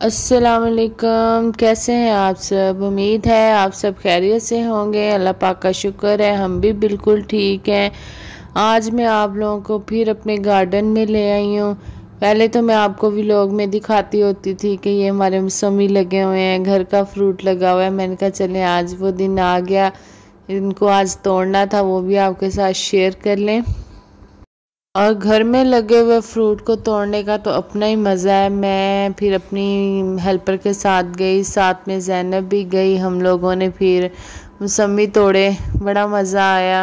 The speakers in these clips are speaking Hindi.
अस्सलाम वालेकुम। कैसे हैं आप सब? उम्मीद है आप सब खैरियत से होंगे। अल्लाह पाक का शुक्र है, हम भी बिल्कुल ठीक हैं। आज मैं आप लोगों को फिर अपने गार्डन में ले आई हूँ। पहले तो मैं आपको व्लॉग में दिखाती होती थी कि ये हमारे मौसमी लगे हुए हैं, घर का फ्रूट लगा हुआ है। मैंने कहा चले आज वो दिन आ गया, इनको आज तोड़ना था, वो भी आपके साथ शेयर कर लें। और घर में लगे हुए फ्रूट को तोड़ने का तो अपना ही मज़ा है। मैं फिर अपनी हेल्पर के साथ गई, साथ में ज़ैनब भी गई। हम लोगों ने फिर मौसमी तोड़े, बड़ा मज़ा आया।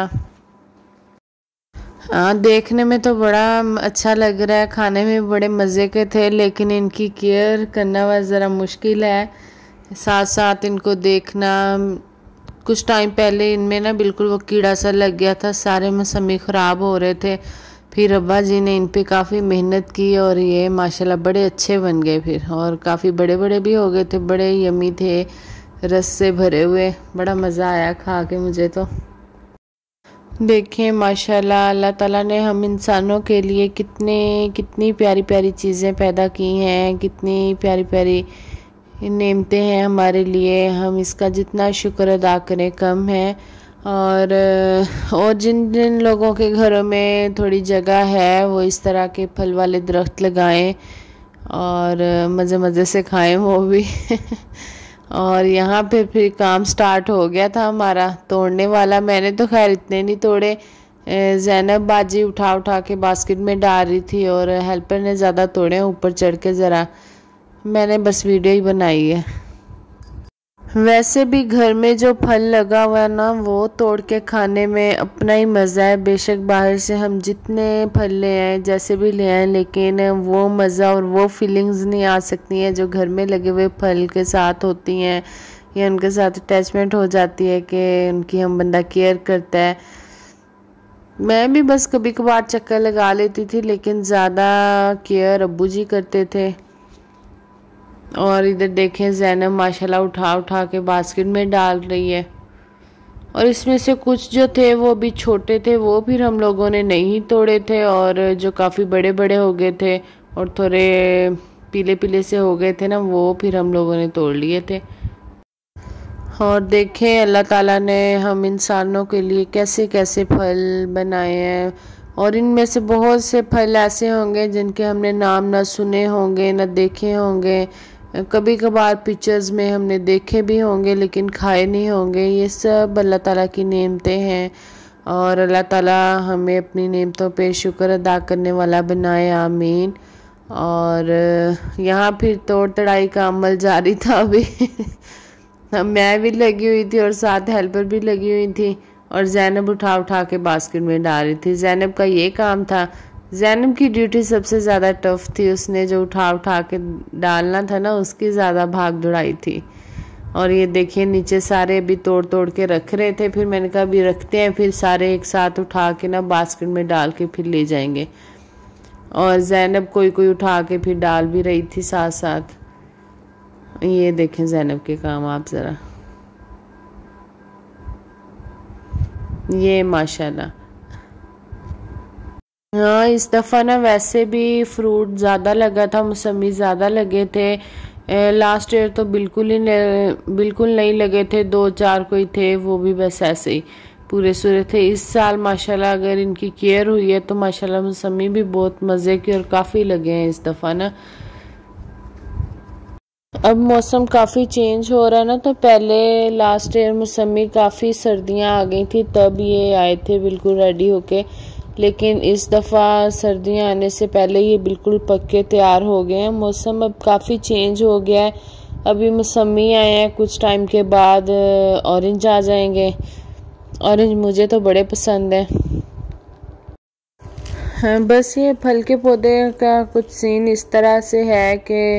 हाँ, देखने में तो बड़ा अच्छा लग रहा है, खाने में बड़े मज़े के थे, लेकिन इनकी केयर करना वह ज़रा मुश्किल है। साथ साथ इनको देखना। कुछ टाइम पहले इनमें ना बिल्कुल वो कीड़ा सा लग गया था, सारे मौसमी ख़राब हो रहे थे। फिर अब्बा जी ने इन पे काफ़ी मेहनत की और ये माशाल्लाह बड़े अच्छे बन गए फिर, और काफ़ी बड़े बड़े भी हो गए थे, बड़े यमी थे, रस से भरे हुए। बड़ा मज़ा आया खा के मुझे तो। देखें माशाल्लाह अल्लाह ताला ने हम इंसानों के लिए कितनी प्यारी प्यारी चीज़ें पैदा की हैं, कितनी प्यारी प्यारी नेमतें हैं हमारे लिए। हम इसका जितना शुक्र अदा करें कम है। और जिन जिन लोगों के घरों में थोड़ी जगह है वो इस तरह के फल वाले दरख्त लगाएं और मज़े मज़े से खाएं वो भी। और यहाँ पे फिर काम स्टार्ट हो गया था हमारा तोड़ने वाला। मैंने तो खैर इतने नहीं तोड़े, ज़ैनब बाजी उठा उठा के बास्केट में डाल रही थी और हेल्पर ने ज़्यादा तोड़े ऊपर चढ़ के ज़रा। मैंने बस वीडियो ही बनाई है। वैसे भी घर में जो फल लगा हुआ है ना, वो तोड़ के खाने में अपना ही मज़ा है। बेशक बाहर से हम जितने फल ले आए, जैसे भी ले आए, लेकिन वो मज़ा और वो फीलिंग्स नहीं आ सकती हैं जो घर में लगे हुए फल के साथ होती हैं, या उनके साथ अटैचमेंट हो जाती है कि उनकी हम बंदा केयर करता है। मैं भी बस कभी कभार चक्कर लगा लेती थी, लेकिन ज़्यादा केयर अब्बू जी करते थे। और इधर देखें ज़ैनब माशाल्लाह उठा उठा के बास्केट में डाल रही है। और इसमें से कुछ जो थे वो भी छोटे थे, वो फिर हम लोगों ने नहीं तोड़े थे, और जो काफ़ी बड़े बड़े हो गए थे और थोड़े पीले पीले से हो गए थे ना, वो फिर हम लोगों ने तोड़ लिए थे। और देखें अल्लाह ताला ने हम इंसानों के लिए कैसे कैसे फल बनाए हैं। और इनमें से बहुत से फल ऐसे होंगे जिनके हमने नाम ना सुने होंगे, ना देखे होंगे। कभी कभार पिक्चर्स में हमने देखे भी होंगे लेकिन खाए नहीं होंगे। ये सब अल्लाह ताला की नेमतें हैं, और अल्लाह ताला हमें अपनी नेमतों पे शुक्र अदा करने वाला बनाए, आमीन। और यहाँ फिर तोड़ तड़ाई का अमल जारी था अभी। मैं भी लगी हुई थी और साथ हेल्पर भी लगी हुई थी, और ज़ैनब उठा उठा के बास्केट में डाल रही थी। ज़ैनब का ये काम था। ज़ैनब की ड्यूटी सबसे ज़्यादा टफ थी, उसने जो उठा उठा के डालना था ना, उसकी ज़्यादा भाग दौड़ाई थी। और ये देखिए नीचे सारे अभी तोड़ तोड़ के रख रहे थे, फिर मैंने कहा अभी रखते हैं, फिर सारे एक साथ उठा के ना बास्केट में डाल के फिर ले जाएंगे। और ज़ैनब कोई कोई उठा के फिर डाल भी रही थी साथ साथ। ये देखें ज़ैनब के काम आप ज़रा, ये माशाल्लाह। हाँ, इस दफ़ा ना वैसे भी फ्रूट ज़्यादा लगा था, मौसमी ज़्यादा लगे थे। लास्ट ईयर तो बिल्कुल नहीं लगे थे, दो चार कोई थे, वो भी बस ऐसे ही पूरे सूरे थे। इस साल माशाल्लाह अगर इनकी केयर हुई है तो माशाल्लाह मौसमी भी बहुत मज़े की और काफ़ी लगे हैं इस दफ़ा ना। अब मौसम काफ़ी चेंज हो रहा है ना, तो पहले लास्ट ईयर मौसमी काफ़ी सर्दियाँ आ गई थी, तब ये आए थे बिल्कुल रेडी होके। लेकिन इस दफ़ा सर्दियाँ आने से पहले ये बिल्कुल पक्के तैयार हो गए हैं। मौसम अब काफ़ी चेंज हो गया है। अभी मौसमी आए हैं, कुछ टाइम के बाद ऑरेंज आ जाएंगे। ऑरेंज मुझे तो बड़े पसंद है। हाँ, बस ये फल के पौधे का कुछ सीन इस तरह से है कि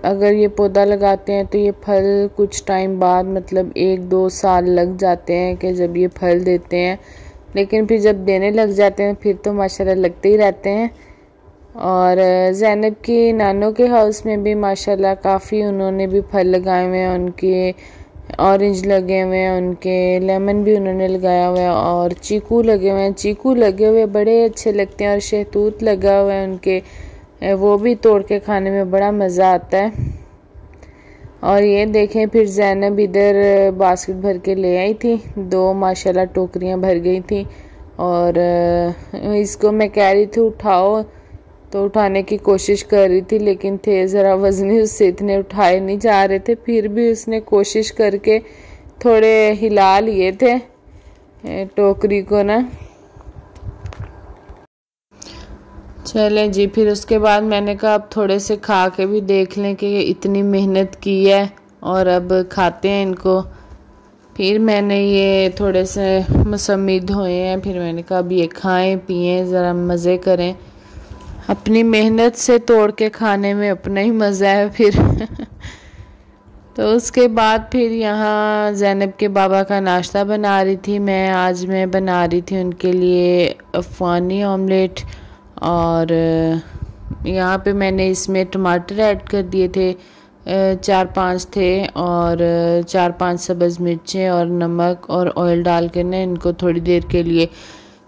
अगर ये पौधा लगाते हैं तो ये फल कुछ टाइम बाद, मतलब 1-2 साल लग जाते हैं कि जब ये फल देते हैं, लेकिन फिर जब देने लग जाते हैं फिर तो माशाल्लाह लगते ही रहते हैं। और ज़ैनब की नानों के हाउस में भी माशाल्लाह काफ़ी उन्होंने भी फल लगाए हुए हैं, उनके ऑरेंज लगे हुए हैं, उनके लेमन भी उन्होंने लगाया हुआ है, और चीकू लगे हुए हैं। चीकू लगे हुए बड़े अच्छे लगते हैं, और शहतूत लगा हुआ है उनके वो भी तोड़ के खाने में बड़ा मज़ा आता है। और ये देखें, फिर ज़ैनब इधर बास्केट भर के ले आई थी, 2 माशाल्लाह टोकरियां भर गई थी। और इसको मैं कह रही थी उठाओ, तो उठाने की कोशिश कर रही थी, लेकिन थे ज़रा वज़नी, उससे इतने उठाए नहीं जा रहे थे। फिर भी उसने कोशिश करके थोड़े हिला लिए थे टोकरी को ना। चलें जी, फिर उसके बाद मैंने कहा अब थोड़े से खा के भी देख लें कि इतनी मेहनत की है और अब खाते हैं इनको। फिर मैंने ये थोड़े से मौसमी धोए हैं, फिर मैंने कहा अब ये खाएं पिएं, ज़रा मज़े करें। अपनी मेहनत से तोड़ के खाने में अपना ही मज़ा है फिर। तो उसके बाद फिर यहाँ ज़ैनब के बाबा का नाश्ता बना रही थी मैं। आज मैं बना रही थी उनके लिए अफ़गानी ऑमलेट, और यहाँ पे मैंने इसमें टमाटर ऐड कर दिए थे, 4-5 थे, और 4-5 सब्ज़ मिर्चें और नमक और ऑयल डाल के ना इनको थोड़ी देर के लिए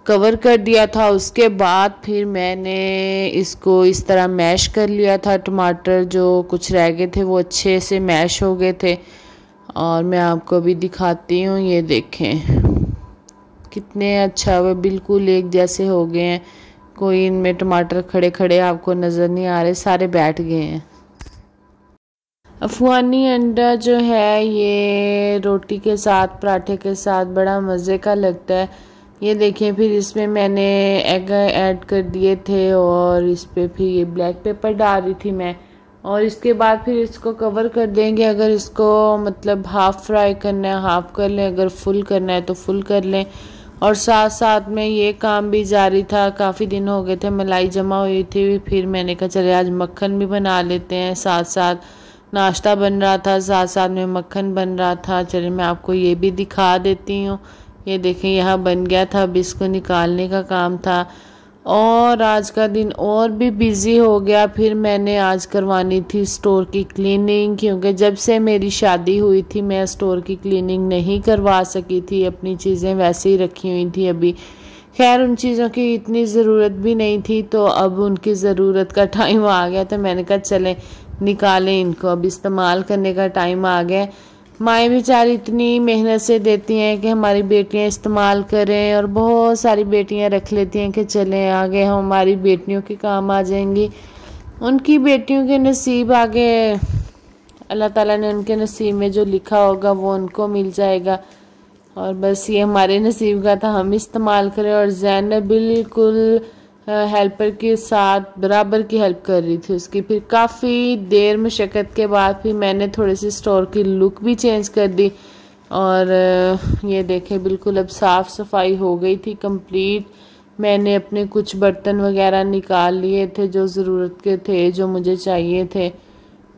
कवर कर दिया था। उसके बाद फिर मैंने इसको इस तरह मैश कर लिया था। टमाटर जो कुछ रह गए थे वो अच्छे से मैश हो गए थे, और मैं आपको भी दिखाती हूँ। ये देखें कितने अच्छा वो बिल्कुल एक जैसे हो गए हैं, कोई इनमें टमाटर खड़े खड़े आपको नज़र नहीं आ रहे, सारे बैठ गए हैं। अफ़गानी अंडा जो है ये रोटी के साथ, पराठे के साथ बड़ा मज़े का लगता है। ये देखें, फिर इसमें मैंने एग ऐड कर दिए थे, और इस पर फिर ये ब्लैक पेपर डाल रही थी मैं। और इसके बाद फिर इसको कवर कर देंगे। अगर इसको मतलब हाफ़ फ्राई करना है हाफ़ कर लें, अगर फुल करना है तो फुल कर लें। और साथ साथ में ये काम भी जारी था, काफ़ी दिन हो गए थे मलाई जमा हुई थी, फिर मैंने कहा चले आज मक्खन भी बना लेते हैं। साथ साथ नाश्ता बन रहा था, साथ साथ में मक्खन बन रहा था। चलिए मैं आपको ये भी दिखा देती हूँ। ये देखें यहाँ बन गया था, अब इसको निकालने का काम था। और आज का दिन और भी बिज़ी हो गया। फिर मैंने आज करवानी थी स्टोर की क्लीनिंग, क्योंकि जब से मेरी शादी हुई थी मैं स्टोर की क्लीनिंग नहीं करवा सकी थी। अपनी चीज़ें वैसे ही रखी हुई थी अभी। खैर उन चीज़ों की इतनी ज़रूरत भी नहीं थी, तो अब उनकी ज़रूरत का टाइम आ गया, तो मैंने कहा चलें निकालें इनको, अब इस्तेमाल करने का टाइम आ गया। माएँ बेचारी इतनी मेहनत से देती हैं कि हमारी बेटियां इस्तेमाल करें, और बहुत सारी बेटियां रख लेती हैं कि चलें आगे हमारी बेटियों के काम आ जाएंगी। उनकी बेटियों के नसीब आगे अल्लाह ताला ने उनके नसीब में जो लिखा होगा वो उनको मिल जाएगा। और बस ये हमारे नसीब का था, हम इस्तेमाल करें। और ज़ैनब बिल्कुल हेल्पर के साथ बराबर की हेल्प कर रही थी उसकी। फिर काफ़ी देर मशक्क़त के बाद फिर मैंने थोड़ी सी स्टोर की लुक भी चेंज कर दी। और ये देखें बिल्कुल अब साफ़ सफाई हो गई थी कंप्लीट। मैंने अपने कुछ बर्तन वगैरह निकाल लिए थे जो ज़रूरत के थे, जो मुझे चाहिए थे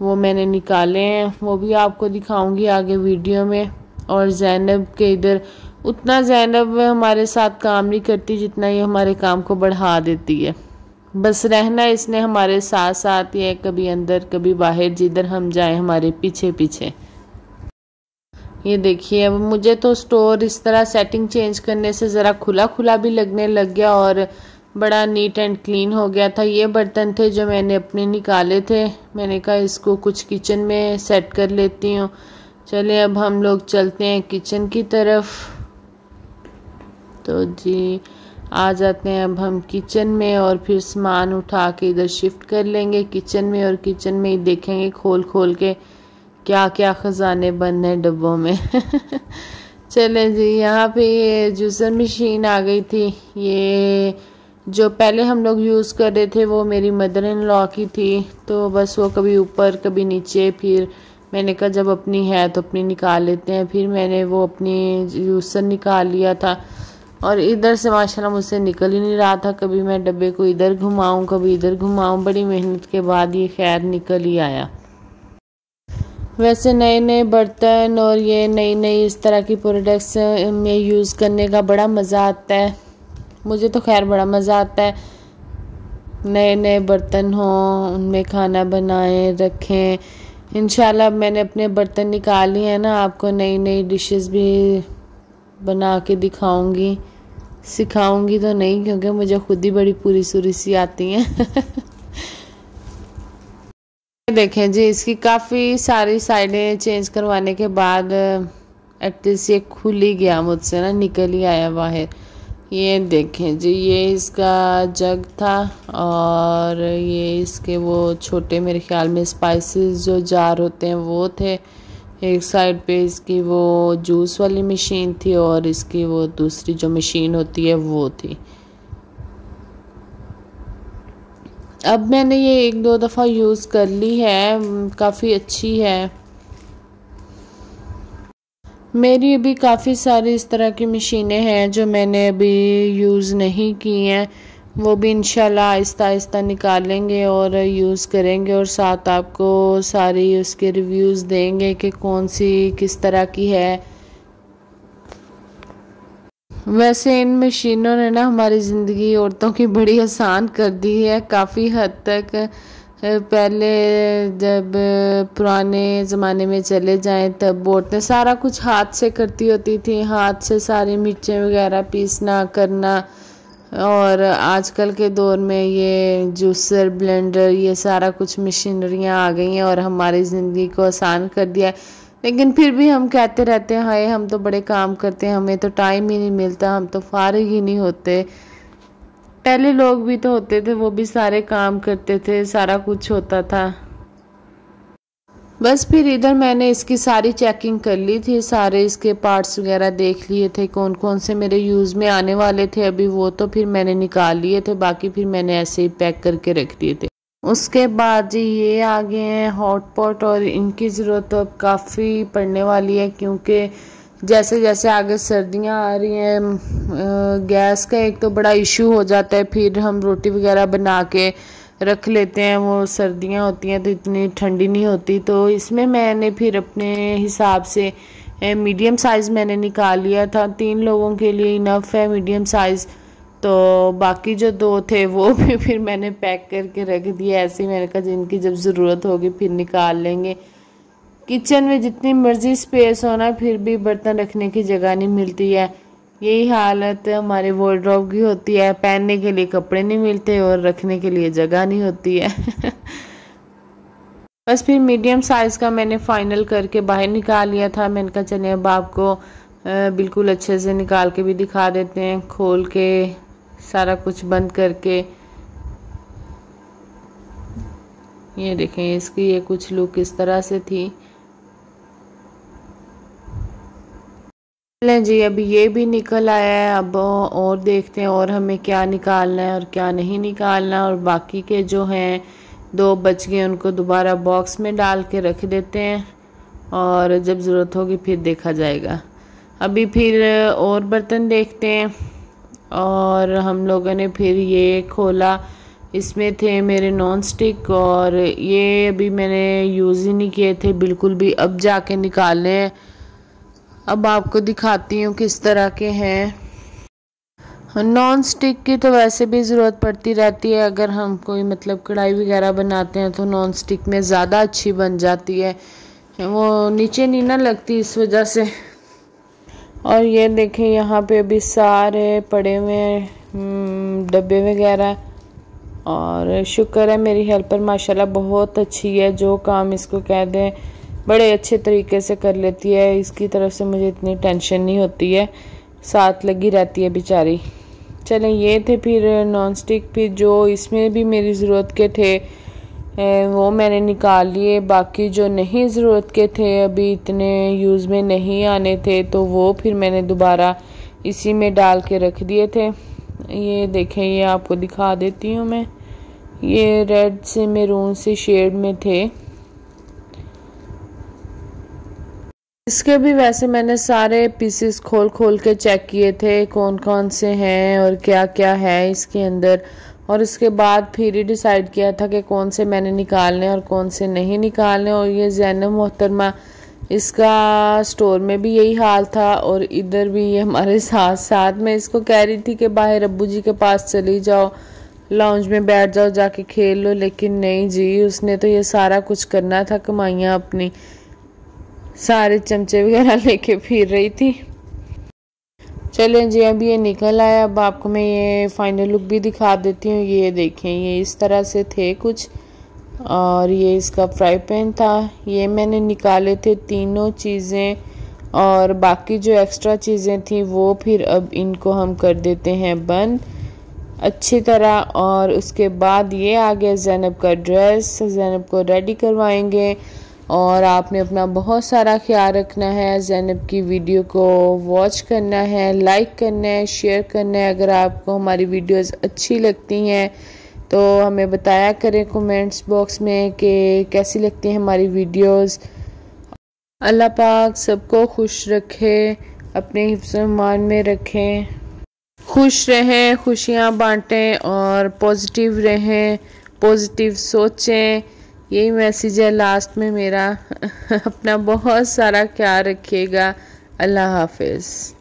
वो मैंने निकाले हैं, वो भी आपको दिखाऊंगी आगे वीडियो में। और ज़ैनब के इधर उतना ज़ैनब हमारे साथ काम नहीं करती जितना ये हमारे काम को बढ़ा देती है। बस रहना इसने हमारे साथ साथ ही है, कभी अंदर कभी बाहर, जिधर हम जाएं हमारे पीछे पीछे। ये देखिए अब मुझे तो स्टोर इस तरह सेटिंग चेंज करने से ज़रा खुला खुला भी लगने लग गया और बड़ा नीट एंड क्लीन हो गया था। ये बर्तन थे जो मैंने अपने निकाले थे, मैंने कहा इसको कुछ किचन में सेट कर लेती हूँ। चलिए अब हम लोग चलते हैं किचन की तरफ। तो जी आ जाते हैं अब हम किचन में, और फिर सामान उठा के इधर शिफ्ट कर लेंगे किचन में। और किचन में ही देखेंगे खोल खोल के क्या क्या ख़जाने बंद हैं डब्बों में। चलें जी, यहाँ पे ये जूसर मशीन आ गई थी। ये जो पहले हम लोग यूज़ कर रहे थे वो मेरी मदर इन लॉ की थी, तो बस वो कभी ऊपर कभी नीचे। फिर मैंने कहा जब अपनी है तो अपनी निकाल लेते हैं। फिर मैंने वो अपनी जूसर निकाल लिया था, और इधर से माशाल्लाह मुझसे निकल ही नहीं रहा था। कभी मैं डब्बे को इधर घुमाऊं कभी इधर घुमाऊं, बड़ी मेहनत के बाद ये खैर निकल ही आया। वैसे नए नए बर्तन और ये नई नई इस तरह की प्रोडक्ट्स में यूज़ करने का बड़ा मज़ा आता है। मुझे तो खैर बड़ा मज़ा आता है, नए नए बर्तन हों उनमें खाना बनाएं रखें। इंशाल्लाह मैंने अपने बर्तन निकाल लिए हैं ना, आपको नई नई डिशेस भी बना के दिखाऊंगी। सिखाऊंगी तो नहीं, क्योंकि मुझे खुद ही बड़ी पूरी सूरी सी आती हैं। देखें जी, इसकी काफ़ी सारी साइडें चेंज करवाने के बाद एटलीस्ट ये खुल ही गया मुझसे ना, निकल ही आया बाहर। ये देखें जी, ये इसका जग था और ये इसके वो छोटे मेरे ख्याल में स्पाइसेस जो जार होते हैं वो थे। एक साइड पे इसकी वो जूस वाली मशीन थी और इसकी वो दूसरी जो मशीन होती है वो थी। अब मैंने ये 1-2 दफ़ा यूज़ कर ली है, काफ़ी अच्छी है। मेरी अभी काफ़ी सारी इस तरह की मशीनें हैं जो मैंने अभी यूज़ नहीं की हैं, वो भी इंशाल्लाह आहिस्ता आहिस्ता निकालेंगे और यूज़ करेंगे और साथ आपको सारी उसके रिव्यूज़ देंगे कि कौन सी किस तरह की है। वैसे इन मशीनों ने ना हमारी ज़िंदगी औरतों की बड़ी आसान कर दी है काफ़ी हद तक। पहले जब पुराने ज़माने में चले जाएं तब औरतें सारा कुछ हाथ से करती होती थी, हाथ से सारी मिर्चें वगैरह पीसना करना। और आजकल के दौर में ये जूसर ब्लेंडर ये सारा कुछ मशीनरियाँ आ गई हैं और हमारी ज़िंदगी को आसान कर दिया है। लेकिन फिर भी हम कहते रहते हैं हाय हम तो बड़े काम करते हैं, हमें तो टाइम ही नहीं मिलता, हम तो फारिग ही नहीं होते। पहले लोग भी तो होते थे, वो भी सारे काम करते थे, सारा कुछ होता था। बस फिर इधर मैंने इसकी सारी चेकिंग कर ली थी, सारे इसके पार्ट्स वगैरह देख लिए थे, कौन कौन से मेरे यूज़ में आने वाले थे अभी वो तो फिर मैंने निकाल लिए थे, बाकी फिर मैंने ऐसे ही पैक करके रख दिए थे। उसके बाद जी ये आ गए हैं हॉट पॉट और इनकी ज़रूरत तो अब काफ़ी पड़ने वाली है क्योंकि जैसे जैसे आगे सर्दियां आ रही हैं गैस का एक तो बड़ा इशू हो जाता है, फिर हम रोटी वगैरह बना के रख लेते हैं, वो सर्दियां होती हैं तो इतनी ठंडी नहीं होती। तो इसमें मैंने फिर अपने हिसाब से मीडियम साइज़ मैंने निकाल लिया था, 3 लोगों के लिए इनफ है मीडियम साइज़। तो बाकी जो 2 थे वो भी फिर मैंने पैक करके रख दिया ऐसे ही, मैंने कहा जिनकी जब ज़रूरत होगी फिर निकाल लेंगे। किचन में जितनी मर्जी स्पेस होना फिर भी बर्तन रखने की जगह नहीं मिलती है, यही हालत हमारे वार्डरोब की होती है, पहनने के लिए कपड़े नहीं मिलते और रखने के लिए जगह नहीं होती है। बस फिर मीडियम साइज़ का मैंने फाइनल करके बाहर निकाल लिया था। मैंने कहा चलिए अब आपको बिल्कुल अच्छे से निकाल के भी दिखा देते हैं, खोल के सारा कुछ बंद करके। ये देखें इसकी ये कुछ लुक इस तरह से थी। चलें जी अभी ये भी निकल आया है, अब और देखते हैं और हमें क्या निकालना है और क्या नहीं निकालना। और बाकी के जो हैं 2 बच गए उनको दोबारा बॉक्स में डाल के रख देते हैं और जब ज़रूरत होगी फिर देखा जाएगा। अभी फिर और बर्तन देखते हैं। और हम लोगों ने फिर ये खोला, इसमें थे मेरे नॉन स्टिक और ये अभी मैंने यूज़ ही नहीं किए थे बिल्कुल भी, अब जाके निकालने हैं। अब आपको दिखाती हूँ किस तरह के हैं। नॉन स्टिक की तो वैसे भी ज़रूरत पड़ती रहती है, अगर हम कोई मतलब कढ़ाई वगैरह बनाते हैं तो नॉन स्टिक में ज़्यादा अच्छी बन जाती है, वो नीचे नहीं ना लगती इस वजह से। और ये देखें यहाँ पे अभी सारे पड़े हुए हैं डब्बे वगैरह। और शुक्र है मेरी हेल्पर माशाल्लाह बहुत अच्छी है, जो काम इसको कह दें बड़े अच्छे तरीके से कर लेती है, इसकी तरफ से मुझे इतनी टेंशन नहीं होती है, साथ लगी रहती है बेचारी। चलें ये थे फिर नॉन स्टिक, फिर जो इसमें भी मेरी ज़रूरत के थे वो मैंने निकाल लिए, बाकी जो नहीं ज़रूरत के थे अभी इतने यूज़ में नहीं आने थे तो वो फिर मैंने दोबारा इसी में डाल के रख दिए थे। ये देखें ये आपको दिखा देती हूँ मैं, ये रेड से मैरून से शेड में थे। इसके भी वैसे मैंने सारे पीसेस खोल खोल के चेक किए थे कौन कौन से हैं और क्या क्या है इसके अंदर, और इसके बाद फिर ही डिसाइड किया था कि कौन से मैंने निकालने और कौन से नहीं निकालने। और ये ज़ैनब मोहतरमा इसका स्टोर में भी यही हाल था और इधर भी ये हमारे साथ साथ। मैं इसको कह रही थी कि बाहर अब्बू जी के पास चली जाओ, लाउंज में बैठ जाओ, जाके खेल लो, लेकिन नहीं जी, उसने तो ये सारा कुछ करना था, कमाइयाँ अपनी सारे चमचे वगैरह लेके फिर रही थी। चलें जी अब ये निकल आया, अब आपको मैं ये फाइनल लुक भी दिखा देती हूँ। ये देखें ये इस तरह से थे कुछ, और ये इसका फ्राई पैन था। ये मैंने निकाले थे तीनों चीज़ें, और बाकी जो एक्स्ट्रा चीज़ें थी वो फिर अब इनको हम कर देते हैं बंद अच्छी तरह। और उसके बाद ये आ गया ज़ैनब का ड्रेस। ज़ैनब को रेडी करवाएंगे और आपने अपना बहुत सारा ख्याल रखना है। ज़ैनब की वीडियो को वॉच करना है, लाइक करना है, शेयर करना है। अगर आपको हमारी वीडियोस अच्छी लगती हैं तो हमें बताया करें कमेंट्स बॉक्स में कि कैसी लगती हैं हमारी वीडियोस। अल्लाह पाक सबको खुश रखे, अपने हिफ्ज़-ओ-मान में रखें, खुश रहें, खुशियाँ बांटें और पॉजिटिव रहें, पॉजिटिव सोचें। यही मैसेज है लास्ट में मेरा। अपना बहुत सारा ख्याल रखिएगा। अल्लाह हाफिज़।